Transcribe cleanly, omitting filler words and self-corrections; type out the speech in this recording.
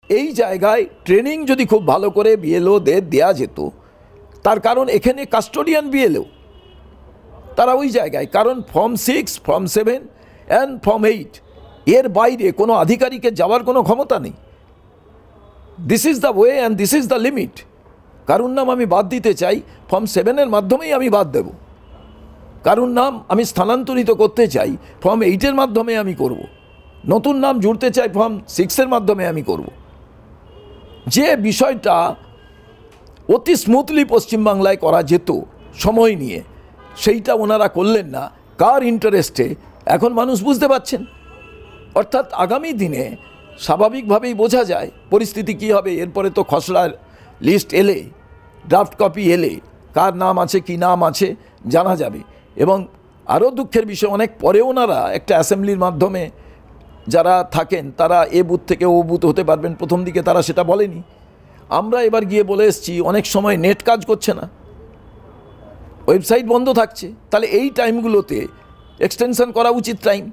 এই জায়গায় ট্রেনিং যদি খুব ভালো করে বিএলওদের দেয়া যেত, তার কারণ এখানে কাস্টোডিয়ান বিএলও তারা ওই জায়গায়, কারণ ফর্ম 6, ফর্ম 7 অ্যান্ড ফর্ম 8 এর বাইরে কোনো আধিকারিকের যাওয়ার কোনো ক্ষমতা নেই। This is the way and this is the limit. কারুর নাম আমি বাদ দিতে চাই, ফর্ম 7-এর মাধ্যমেই আমি বাদ দেব। কারুর নাম আমি স্থানান্তরিত করতে চাই, ফর্ম 8-এর মাধ্যমে আমি করব। নতুন নাম জুড়তে চাই, ফর্ম 6-এর মাধ্যমে আমি করব। যে বিষয়টা অতি স্মুথলি পশ্চিমবাংলায় করা যেত সময় নিয়ে, সেইটা ওনারা করলেন না। কার ইন্টারেস্টে এখন মানুষ বুঝতে পারছেন। অর্থাৎ আগামী দিনে স্বাভাবিকভাবেই বোঝা যায় পরিস্থিতি কী হবে। এরপরে তো খসড়ার লিস্ট এলে, ড্রাফট কপি এলে কার নাম আছে কি নাম আছে জানা যাবে। এবং আরও দুঃখের বিষয়, অনেক পরে ওনারা একটা অ্যাসেম্বলির মাধ্যমে যারা থাকেন তারা এ বুথ থেকে ও বুথ হতে পারবেন, প্রথম দিকে তারা সেটা বলেনি। আমরা এবার গিয়ে বলে এসেছি অনেক সময় নেট কাজ করছে না, ওয়েবসাইট বন্ধ থাকছে, তাহলে এই টাইমগুলোতে এক্সটেনশন করা উচিত টাইম।